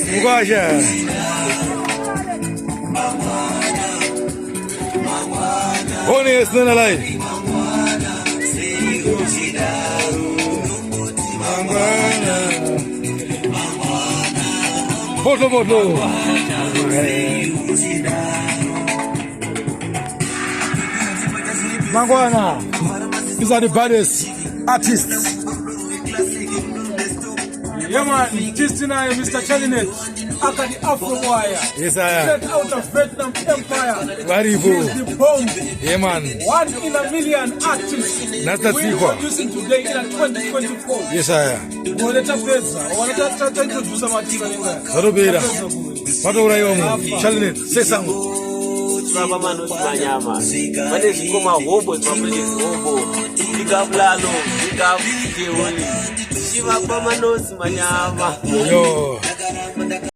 Mugwaja. Only is not alive. Bottle. Mangwana, these are the baddest artists. Yeah, man, Justina and Mr. Chalinet, after the Afro Wire. Yes, I am. Straight out of Vietnam Empire. Very cool. The bomb. Yeah, man. 1 in a million artists. That's the sequel. We're producing today in 2024. Yes, I am. Waneta pesa. Waneta introduce some artists. Zarubira. Patora yomu. Chalinet, say something. Baba Manos Manyama. When they come out, hobo, hobo. Big up Lalo, big up Kiwani. Shiva Baba Manos Manyama. Yo.